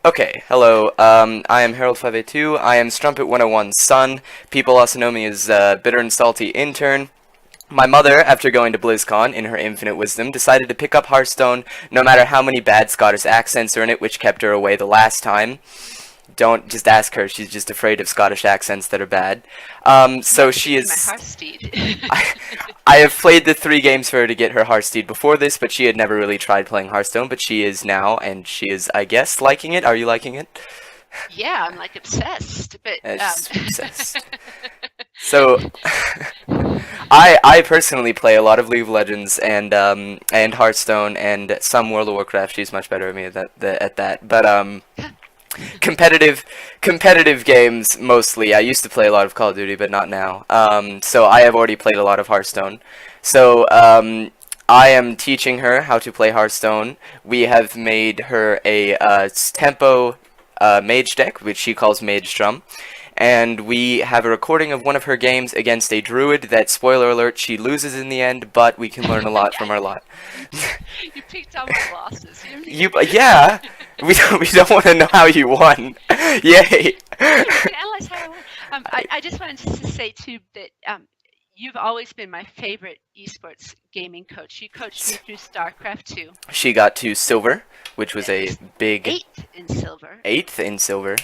Okay, hello. I am Herald 582. I am Strumpet 101's son. People also know me as Bitter and Salty Intern. My mother, after going to BlizzCon in her infinite wisdom, decided to pick up Hearthstone no matter how many bad Scottish accents are in it, which kept her away the last time. Don't just ask her, she's just afraid of Scottish accents that are bad. So she My is... Hearthsteed. I have played the 3 games for her to get her Hearthsteed before this, but she had never really tried playing Hearthstone, but she is now, and she is, I guess, liking it. Are you liking it? Yeah, I'm like obsessed. But Obsessed. So, I personally play a lot of League of Legends and Hearthstone and some World of Warcraft. She's much better at me at that. But competitive games mostly. I used to play a lot of Call of Duty, but not now. So I have already played a lot of Hearthstone. So I am teaching her how to play Hearthstone. We have made her a tempo mage deck, which she calls Mage Drum. And we have a recording of one of her games against a druid that, spoiler alert, she loses in the end, but we can learn a lot from her lot. you picked on my losses. Yeah, we don't want to know how you won. Yay. You can analyze how I won. I just wanted to say too that you've always been my favorite esports gaming coach. You coached me through StarCraft 2. She got to silver, which was a big 8th in silver. 8th in silver.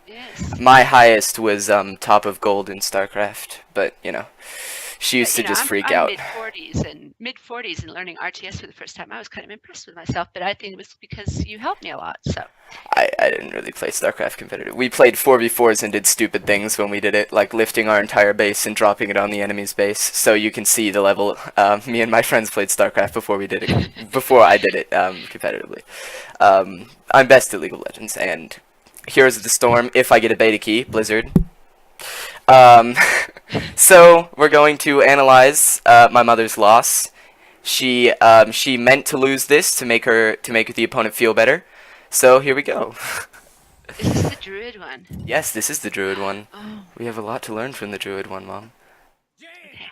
Yes. My highest was top of gold in StarCraft, but you know, she used to just freak out. Mid 40s and learning RTS for the first time. I was kind of impressed with myself, but I think it was because you helped me a lot. So I didn't really play StarCraft competitive. We played 4v4s and did stupid things when we did it, like lifting our entire base and dropping it on the enemy's base. So you can see the level. Me and my friends played StarCraft before we did it. Before I did it competitively. I'm best at League of Legends and Heroes of the Storm. If I get a beta key, Blizzard. So we're going to analyze my mother's loss. She meant to lose this to make the opponent feel better. So here we go. Is this the druid one? Yes, this is the druid one. Oh. We have a lot to learn from the druid one, Mom. Okay.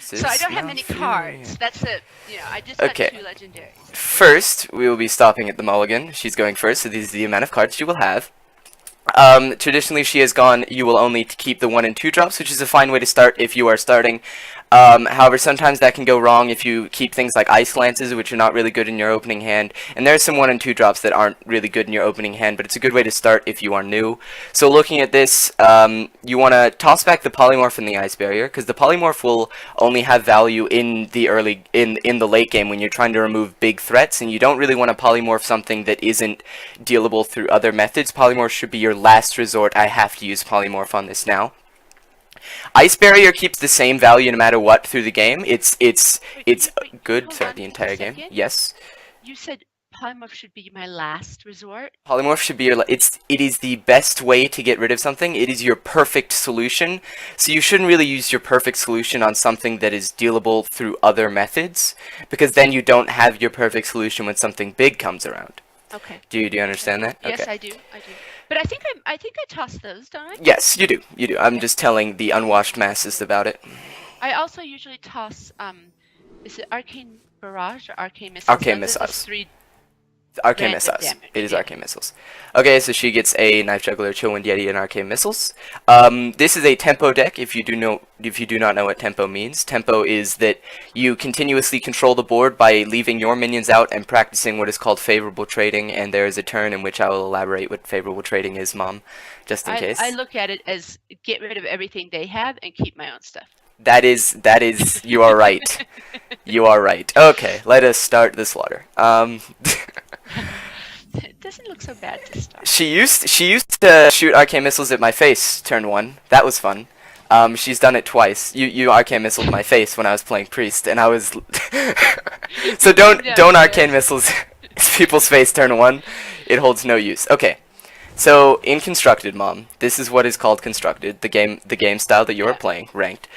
So I don't have many cards. That's it. I just got 2 legendaries. First, we will be stopping at the mulligan. She's going first, so this is the amount of cards she will have. Traditionally, she has gone, you will only keep the 1 and 2 drops, which is a fine way to start if you are starting. However, sometimes that can go wrong if you keep things like Ice Lances, which are not really good in your opening hand. And there are some 1 and 2 drops that aren't really good in your opening hand, but it's a good way to start if you are new. So looking at this, you want to toss back the Polymorph and the Ice Barrier, because the Polymorph will only have value in the late game when you're trying to remove big threats, and you don't really want to Polymorph something that isn't dealable through other methods. Polymorph should be your last resort. I have to use Polymorph on this now. Ice Barrier keeps the same value no matter what through the game. It's good throughout the entire game. Yes. You said Polymorph should be my last resort? Polymorph should be your it is the best way to get rid of something. It is your perfect solution. So you shouldn't really use your perfect solution on something that is dealable through other methods, because then you don't have your perfect solution when something big comes around. Okay. Do you understand that? Yes, okay. I do. But I think I toss those, don't I? Yes, you do. You do. I'm just telling the unwashed masses about it. I also usually toss is it Arcane Barrage or Arcane Missiles? Arcane Missiles. Arcane Missiles. Damage. It is Arcane Missiles. Okay, so she gets a Knife Juggler, Chillwind Yeti, and Arcane Missiles. This is a tempo deck. If you do not know what tempo means, tempo is that you continuously control the board by leaving your minions out and practicing what is called favorable trading. And there is a turn in which I will elaborate what favorable trading is, Mom, just in case. I look at it as get rid of everything they have and keep my own stuff. That is. You are right. You are right. Okay, let us start the slaughter. It doesn't look so bad to start. She used to shoot Arcane Missiles at my face turn 1. That was fun. She's done it twice. You Arcane Missiled my face when I was playing Priest, and I was... So don't Arcane Missiles people's face turn 1. It holds no use. Okay. So, in Constructed, Mom, this is what is called Constructed, the game style that you're playing, ranked.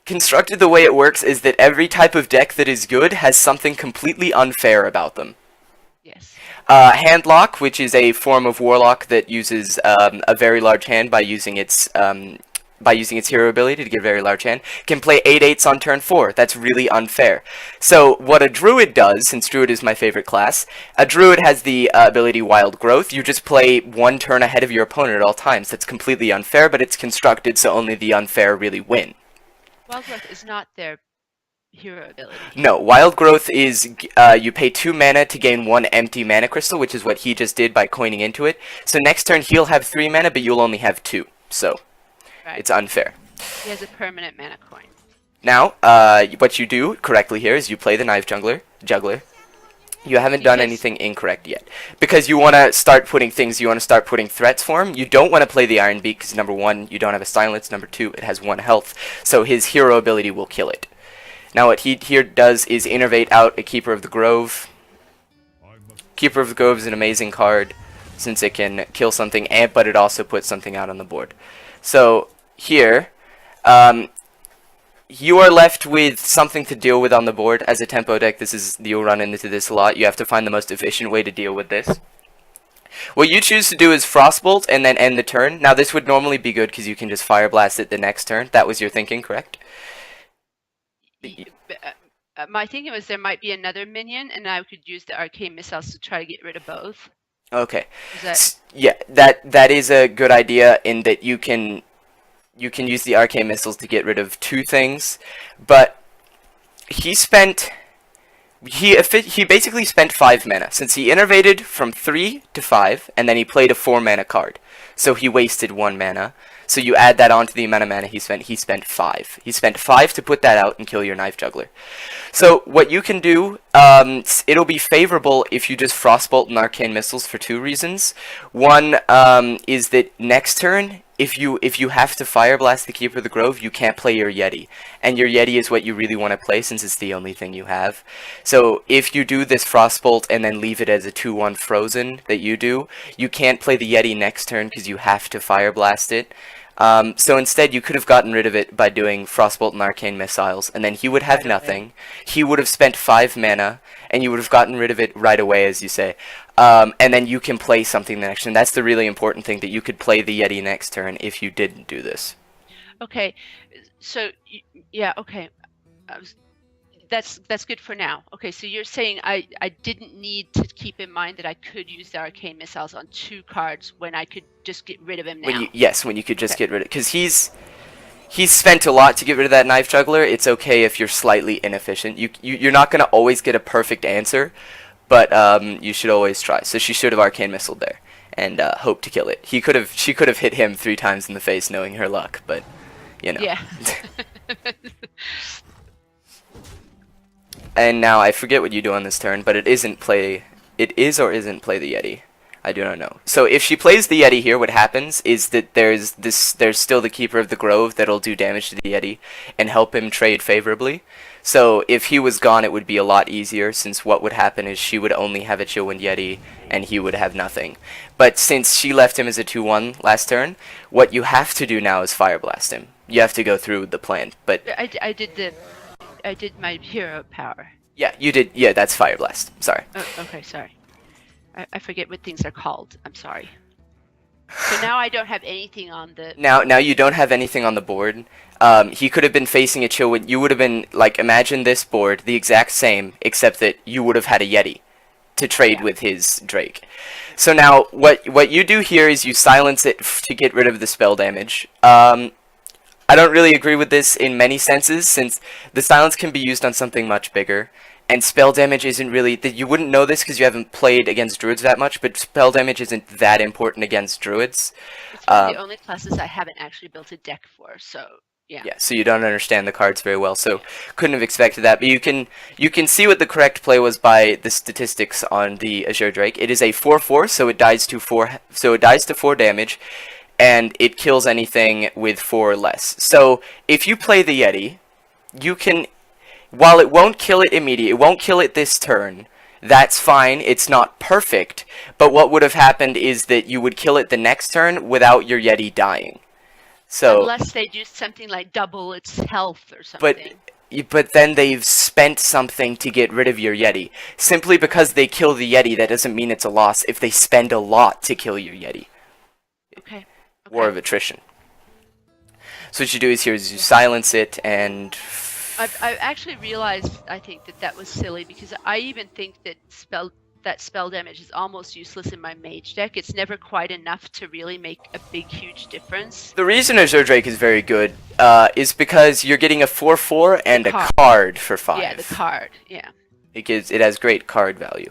Constructed, the way it works is that every type of deck that is good has something completely unfair about them. Yes. Handlock, which is a form of Warlock that uses a very large hand by using its by using its hero ability to get a very large hand, can play 8/8s on turn 4. That's really unfair. So what a druid does, since druid is my favorite class, a druid has the ability Wild Growth. You just play one turn ahead of your opponent at all times. That's completely unfair, but it's constructed so only the unfair really win. Wild Growth is not their hero ability. No, Wild Growth is you pay 2 mana to gain 1 empty mana crystal, which is what he just did by coining into it. So next turn he'll have 3 mana, but you'll only have 2. So Right. it's unfair. He has a permanent mana coin. Now, what you do correctly here is you play the Knife Juggler. You haven't done anything incorrect yet. Because you want to start putting things, you want to start putting threats for him. You don't want to play the Iron Beak because number 1, you don't have a silence. Number 2, it has 1 health. So his hero ability will kill it. Now what he here does is innervate out a Keeper of the Grove. Keeper of the Grove is an amazing card since it can kill something, but it also puts something out on the board. So here, you are left with something to deal with on the board. As a tempo deck, you'll run into this a lot. You have to find the most efficient way to deal with this. What you choose to do is Frostbolt and then end the turn. Now this would normally be good because you can just Fire Blast it the next turn. That was your thinking, correct? My thinking was there might be another minion, and I could use the arcane missiles to try to get rid of both. Okay. Is Yeah, that is a good idea in that you can use the arcane missiles to get rid of 2 things, but he basically spent 5 mana since he innervated from 3 to 5, and then he played a 4 mana card, so he wasted 1 mana. So you add that on to the amount of mana he spent. He spent 5. He spent 5 to put that out and kill your Knife Juggler. So what you can do, it'll be favorable if you just Frostbolt and Arcane Missiles for 2 reasons. One is that next turn, if you have to Fire Blast the Keeper of the Grove, you can't play your Yeti. And your Yeti is what you really want to play since it's the only thing you have. So if you do this Frostbolt and then leave it as a 2/1 frozen that you do, you can't play the Yeti next turn because you have to Fire Blast it. So instead you could have gotten rid of it by doing Frostbolt and Arcane Missiles, and then he would have nothing. He would have spent 5 mana, and you would have gotten rid of it right away, as you say. And then you can play something the next turn. That's the really important thing, that you could play the Yeti next turn if you didn't do this. Okay, so yeah, okay, that's good for now. Okay, so you're saying I didn't need to keep in mind that I could use the arcane missiles on 2 cards when I could just get rid of him now. When you could just get rid of it, because he's spent a lot to get rid of that Knife Juggler. It's okay if you're slightly inefficient. You're not gonna always get a perfect answer, but you should always try. So she should have Arcane Missile there and hope to kill it. She could have hit him 3 times in the face, knowing her luck, but you know. Yeah. And now I forget what you do on this turn, but it is or isn't play the Yeti. I do not know. So if she plays the Yeti here, what happens is that there's still the Keeper of the Grove that'll do damage to the Yeti and help him trade favorably. So if he was gone, it would be a lot easier, since what would happen is she would only have a Chillwind Yeti and he would have nothing. But since she left him as a 2/1 last turn, what you have to do now is Fire Blast him. You have to go through with the plan. But I did my hero power. Yeah, you did. Yeah, that's Fire Blast. Sorry. Oh, okay, sorry. I forget what things are called. I'm sorry. So now I don't have anything on the... Now you don't have anything on the board. He could have been facing a Chillwind. You would have been, like, imagine this board, the exact same, except that you would have had a Yeti to trade with his Drake. So now, what you do here is you silence it to get rid of the spell damage. I don't really agree with this in many senses, since the silence can be used on something much bigger. And spell damage isn't really... You wouldn't know this because you haven't played against druids that much, but spell damage isn't that important against druids. It's one of the only classes I haven't actually built a deck for, so yeah. Yeah, so you don't understand the cards very well, so couldn't have expected that. But you can see what the correct play was by the statistics on the Azure Drake. It is a 4/4, so it dies to 4 damage, and it kills anything with 4 or less. So if you play the Yeti, you can... While it won't kill it immediately, it won't kill it this turn, that's fine, it's not perfect, but what would have happened is that you would kill it the next turn without your Yeti dying. So, unless they do something like double its health or something. But then they've spent something to get rid of your Yeti. Simply because they kill the Yeti, that doesn't mean it's a loss if they spend a lot to kill your Yeti. Okay. War of attrition. So what you do is here is you silence it and I actually realized, I think, that was silly, because I even think that spell damage is almost useless in my mage deck. It's never quite enough to really make a big, huge difference. the reason Azure Drake is very good is because you're getting a 4/4 and a card for 5. Yeah, the card. Yeah. It has great card value.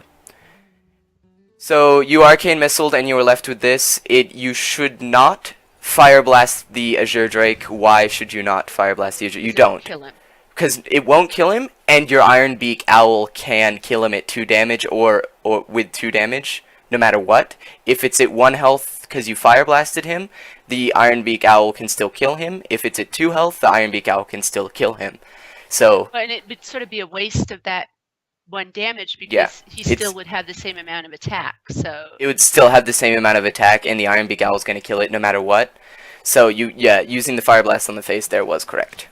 So you Arcane Missiled and you are left with this. You should not Fire Blast the Azure Drake. Why should you not Fire Blast the Azure? You don't. Kill him. Because it won't kill him, and your Iron Beak Owl can kill him at 2 damage or with 2 damage, no matter what. If it's at 1 health because you Fire Blasted him, the Iron Beak Owl can still kill him. If it's at 2 health, the Iron Beak Owl can still kill him. So. And it would sort of be a waste of that 1 damage, because he still would have the same amount of attack. So it would still have the same amount of attack, and the Iron Beak Owl is going to kill it no matter what. So using the Fire Blast on the face there was correct.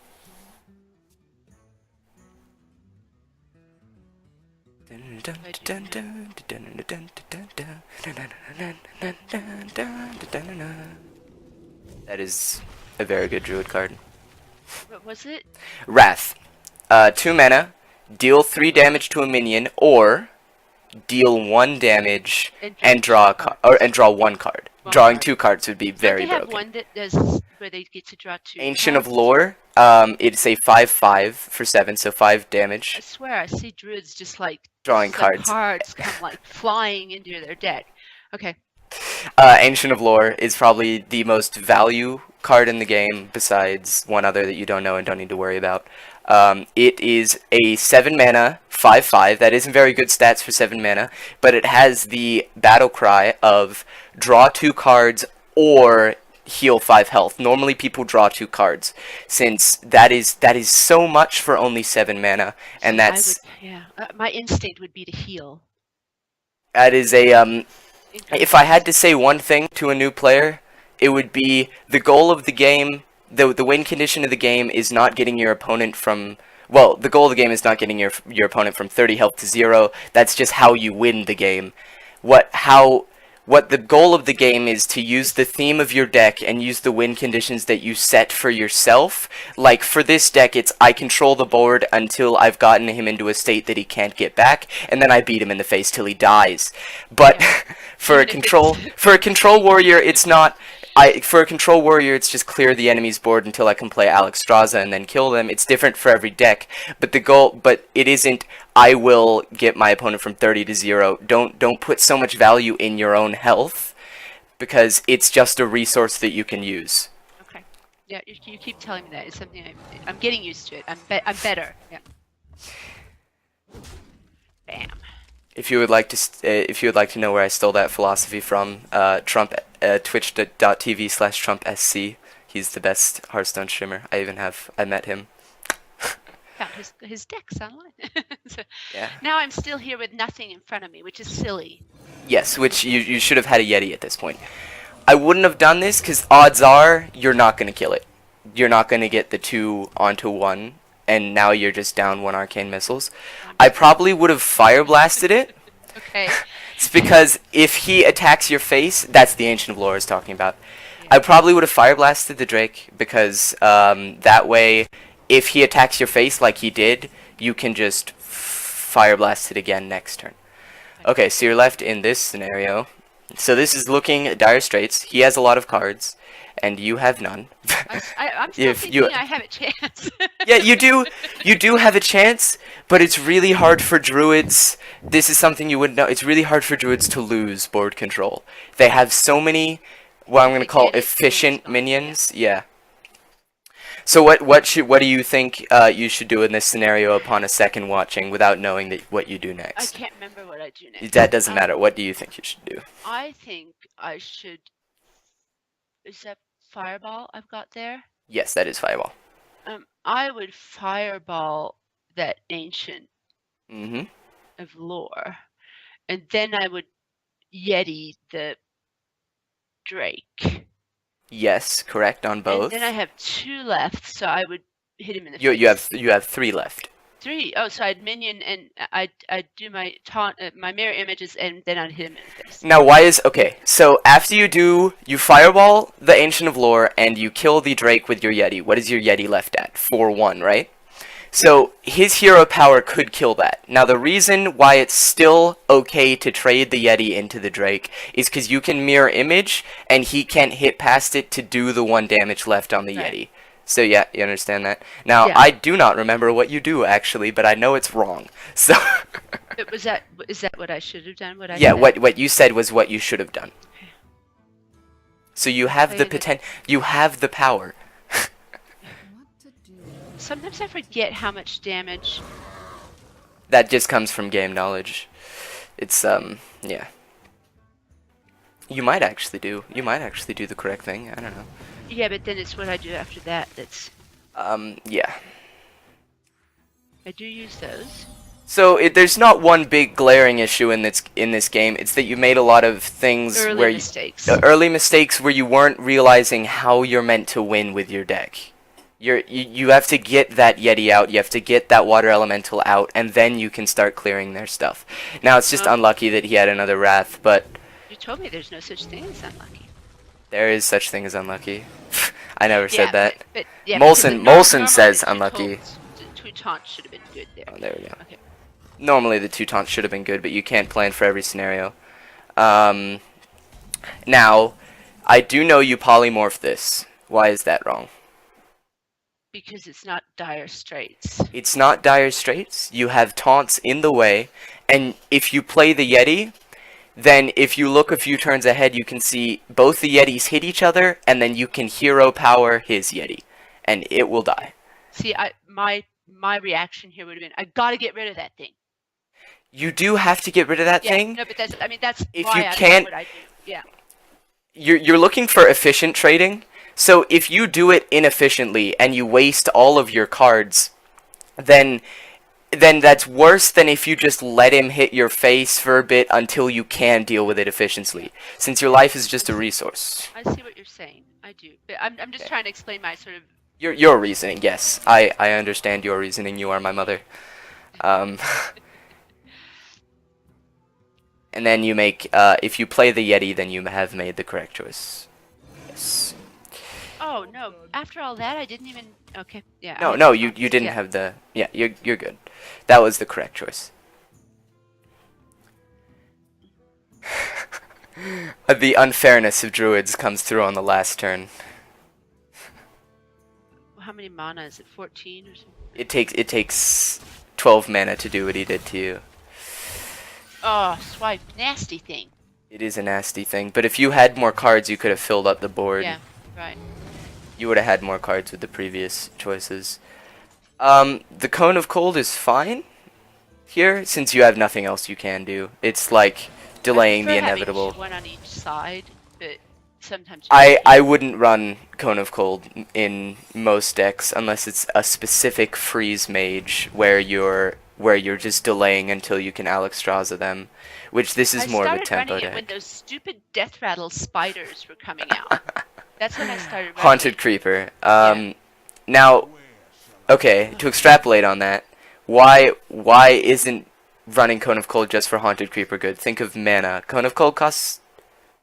That is a very good Druid card. What was it? Wrath. 2 mana, deal 3 damage to a minion, or deal 1 damage and draw a card, and draw 1 card. Drawing 2 cards would be very broken. They have one that does where they get to draw 2 Ancient cards? of Lore. It's a 5/5 for 7, so 5 damage. I swear I see druids just like drawing cards. Cards come like flying into their deck. Okay. Ancient of Lore is probably the most value card in the game, besides one other that you don't know and don't need to worry about. It is a 7 mana, 5/5. That isn't very good stats for 7 mana, but it has the battle cry of draw 2 cards or heal 5 health. Normally people draw 2 cards, since that is so much for only 7 mana, and that's my instinct would be to heal. That is a if I had to say one thing to a new player, it would be the goal of the game. The win condition of the game is not getting your opponent from. Well, the goal of the game is not getting your opponent from 30 health to 0. That's just how you win the game. What the goal of the game is to use the theme of your deck and use the win conditions that you set for yourself. Like for this deck, it's I control the board until I've gotten him into a state that he can't get back, and then I beat him in the face till he dies. But for a control warrior, it's not. For a control warrior, it's just clear the enemy's board until I can play Alexstrasza and then kill them. It's different for every deck, but it isn't. I will get my opponent from 30 to 0. Don't put so much value in your own health, because it's just a resource that you can use. Okay. Yeah, you keep telling me that. It's something I'm getting used to it. I'm better. Yeah. Bam. If you would like to know where I stole that philosophy from, Trump, twitch.tv/TrumpSC. He's the best Hearthstone streamer. I met him. Found his decks online. So yeah. Now I'm still here with nothing in front of me, which is silly. Yes, which you should have had a Yeti at this point. I wouldn't have done this because odds are you're not going to kill it. You're not going to get the 2 onto 1, and now you're just down 1 arcane missiles. I probably would have fire blasted it. Okay. It's because if he attacks your face, that's the Ancient of Lore is talking about. Yeah. I probably would have fire blasted the Drake, because that way, if he attacks your face like he did, you can just fire blast it again next turn. Okay, so you're left in this scenario. So this is looking at dire straits. He has a lot of cards, and you have none. I'm still thinking I have a chance. Yeah, you do. You do have a chance, but it's really hard for druids. This is something you wouldn't know. It's really hard for druids to lose board control. They have so many, what I'm going to call efficient minions. Yeah. So what do you think you should do in this scenario upon a second watching without knowing what you do next? I can't remember what I do next. That doesn't matter. What do you think you should do? I think I should. Is that Fireball I've got there? Yes, that is Fireball. I would Fireball that Ancient of Lore, and then I would Yeti the Drake. Yes, correct on both. And then I have 2 left, so I would hit him in the face. You have 3 left. 3. Oh, so I'd minion and I'd do my taunt, my mirror images, and then I'd hit him in the face. Now, why is... Okay, so after you fireball the Ancient of Lore, and you kill the Drake with your Yeti, what is your Yeti left at? 4-1, right? So, his hero power could kill that. Now, the reason why it's still okay to trade the Yeti into the Drake is because you can mirror image, and he can't hit past it to do the 1 damage left on the Right. Yeti. So, yeah, you understand that? Now, Yeah. I do not remember what you do, actually, but I know it's wrong. So... Is that what I should have done? What I Yeah, said? what you said was what you should have done. So you have the Play the- potential. You have the power. Sometimes I forget how much damage. That just comes from game knowledge. It's yeah. You might actually do the correct thing. I don't know. Yeah, but then it's what I do after that. That's Yeah. I do use those. So there's not one big glaring issue in this game. It's that you made a lot of things Early mistakes. Early mistakes where you weren't realizing how you're meant to win with your deck. You have to get that Yeti out, you have to get that Water Elemental out, and then you can start clearing their stuff. Now, it's just unlucky that he had another Wrath, but... You told me there's no such thing as unlucky. There is such thing as unlucky. I never said that. But, yeah, Molson says unlucky. Two taunts should have been good there. Oh, there we go. Okay. Normally the 2 taunts should have been good, but you can't plan for every scenario. Now, I do know you polymorph this. Why is that wrong? Because it's not dire straits. It's not dire straits. You have taunts in the way, and if you play the Yeti, then if you look a few turns ahead, you can see both the Yetis hit each other, and then you can hero power his Yeti, and it will die. See, my reaction here would have been, I gotta get rid of that thing. You do have to get rid of that Yeah, thing. no, but that's If why you I can't- do what I do. Yeah. You're looking for efficient trading. So if you do it inefficiently and you waste all of your cards, then that's worse than if you just let him hit your face for a bit until you can deal with it efficiently, since your life is just a resource. I see what you're saying. I do. But I'm just trying to explain my sort of... Your reasoning, yes. I understand your reasoning. You are my mother. And then you make, if you play the Yeti, then you have made the correct choice. Yes. Oh, no. After all that, I didn't even... Okay, yeah. No, you didn't have the... Yeah, you're good. That was the correct choice. The unfairness of druids comes through on the last turn. How many mana is it? 14 or something? It takes 12 mana to do what he did to you. Oh, swipe. Nasty thing. It is a nasty thing, but if you had more cards, you could have filled up the board. Yeah, right. You would have had more cards with the previous choices. The Cone of Cold is fine here, since you have nothing else you can do. It's like delaying the I prefer having inevitable. one on each side, but sometimes... I wouldn't run Cone of Cold in most decks unless it's a specific freeze mage where you're just delaying until you can Alexstrasza them, which this is more of a tempo I started running it deck. when those stupid Death Rattle spiders were coming out. That's when I started running Haunted it. Creeper. Yeah. Now, okay, to extrapolate on that, why isn't running Cone of Cold just for Haunted Creeper good? Think of mana. Cone of Cold costs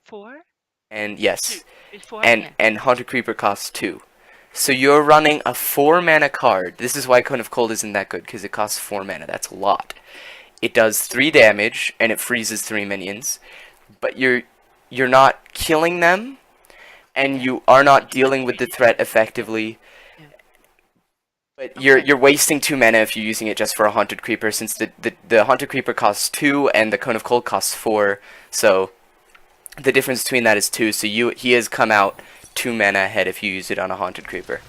4? and yes, 4? and Haunted Creeper costs 2. So you're running a 4 mana card. This is why Cone of Cold isn't that good, because it costs 4 mana. That's a lot. It does 3 damage and it freezes 3 minions, but you're not killing them, and you are not dealing with the threat effectively. But you're wasting 2 mana if you're using it just for a Haunted Creeper, since the Haunted Creeper costs 2 and the Cone of Cold costs 4. So the difference between that is 2. So he has come out 2 mana ahead if you use it on a Haunted Creeper.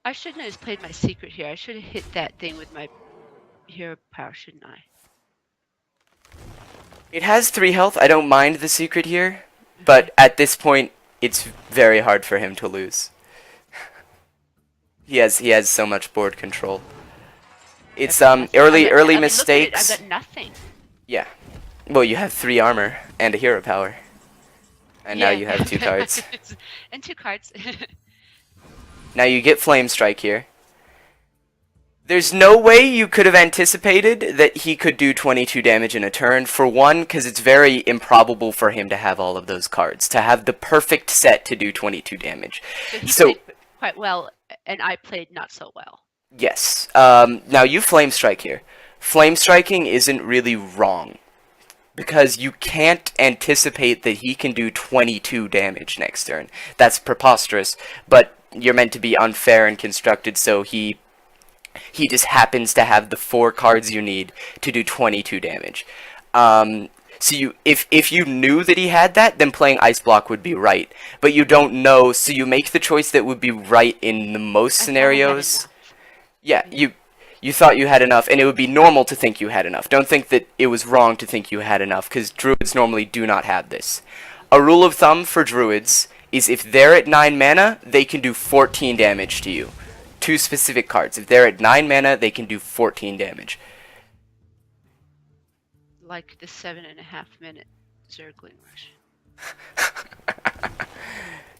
I shouldn't have played my secret here. I should have hit that thing with my hero power, shouldn't I? It has 3 health. I don't mind the secret here, but at this point, it's very hard for him to lose. He has so much board control. It's early mistakes. I've got nothing. Yeah. Well, you have 3 armor and a hero power. And now Yeah. you have 2 cards. And 2 cards. Now you get Flame Strike here. There's no way you could have anticipated that he could do 22 damage in a turn. For one, because it's very improbable for him to have all of those cards, to have the perfect set to do 22 damage. So he played quite well, and I played not so well. Yes. Now you flame strike here. Flame striking isn't really wrong, because you can't anticipate that he can do 22 damage next turn. That's preposterous, but you're meant to be unfair and constructed, so he just happens to have the 4 cards you need to do 22 damage. So if you knew that he had that, then playing Ice Block would be right. But you don't know, so you make the choice that would be right in the most scenarios. Yeah, you thought you had enough, and it would be normal to think you had enough. Don't think that it was wrong to think you had enough, because Druids normally do not have this. A rule of thumb for Druids is if they're at 9 mana, they can do 14 damage to you. 2 specific cards. If they're at 9 mana, they can do 14 damage. Like the 7.5-minute Zergling Rush.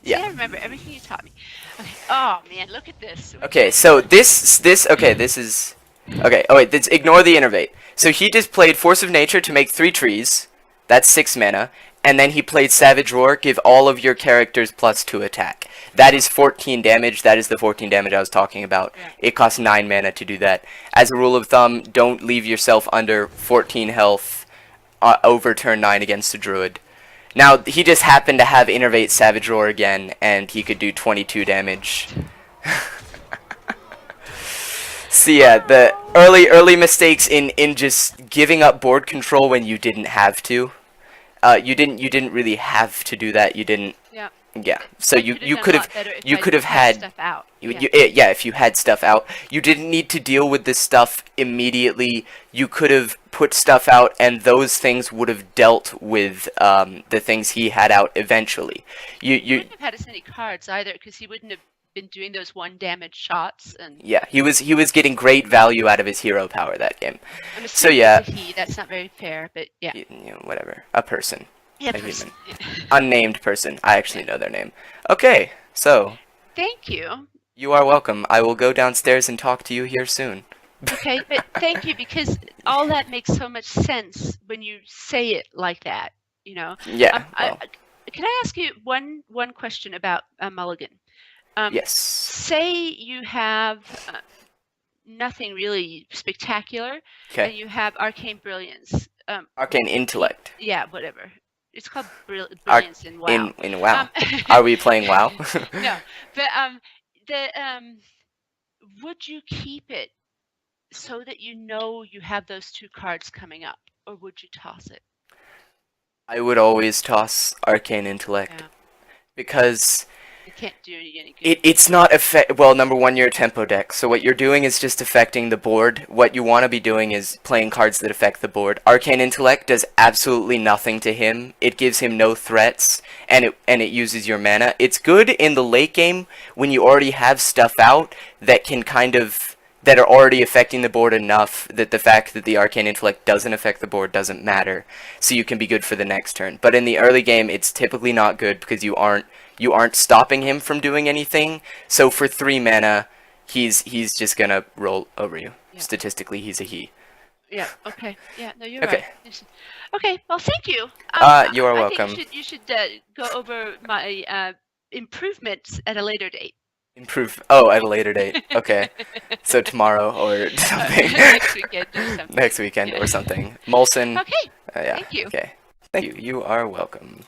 Yeah. See, I remember everything you taught me. Okay. Oh man, look at this. Okay, so this is okay. Oh wait, ignore the innervate. So he just played Force of Nature to make 3 trees. That's 6 mana. And then he played Savage Roar, give all of your characters +2 attack. That is 14 damage. That is the 14 damage I was talking about. Yeah. It costs 9 mana to do that. As a rule of thumb, don't leave yourself under 14 health over turn 9 against a Druid. Now, he just happened to have Innervate Savage Roar again, and he could do 22 damage. So yeah, the early mistakes in just giving up board control when you didn't have to. You didn't really have to do that. You didn't. Yeah. Yeah. So you could have had stuff out. Yeah, if you had stuff out, you didn't need to deal with this stuff immediately. You could have put stuff out, and those things would have dealt with the things he had out eventually. You wouldn't have had as many cards either, because he wouldn't have been doing those 1 damage shots. And yeah, he was getting great value out of his hero power that game. I'm So yeah, it's a he. That's not very fair, but yeah. you know, whatever. A person. Yeah, A person. human. Unnamed person. I actually know their name. Okay, so Thank you. you are welcome. I will go downstairs and talk to you here soon. Okay, but thank you, because all that makes so much sense when you say it like that. You know. Yeah. Well, Can I ask you one question about Mulligan? yes. Say you have nothing really spectacular, and Okay. you have Arcane Brilliance. Arcane Intellect. Yeah, whatever. It's called Brilliance in WoW. In WoW. Are we playing WoW? No, but would you keep it so that you know you have those 2 cards coming up, or would you toss it? I would always toss Arcane Intellect. Yeah. Because It can't do you any good. it's not well, number one, you're a tempo deck, so what you're doing is just affecting the board. What you want to be doing is playing cards that affect the board. Arcane Intellect does absolutely nothing to him. It gives him no threats, and it uses your mana. It's good in the late game when you already have stuff out that can that are already affecting the board enough that the fact that the Arcane Intellect doesn't affect the board doesn't matter, so you can be good for the next turn. But in the early game, it's typically not good because you aren't stopping him from doing anything. So for 3 mana, he's just gonna roll over you. Yeah. Statistically, he's a he. Yeah. Okay. Yeah. No, you're Okay. right. Okay. Well, thank you. You are I welcome. think you should go over my improvements at a later date. Improve. Oh, at a later date. Okay. So tomorrow or something. Next weekend or something. Next weekend or something. Molson. Okay. Yeah. Thank you. Okay. Thank you. You are welcome.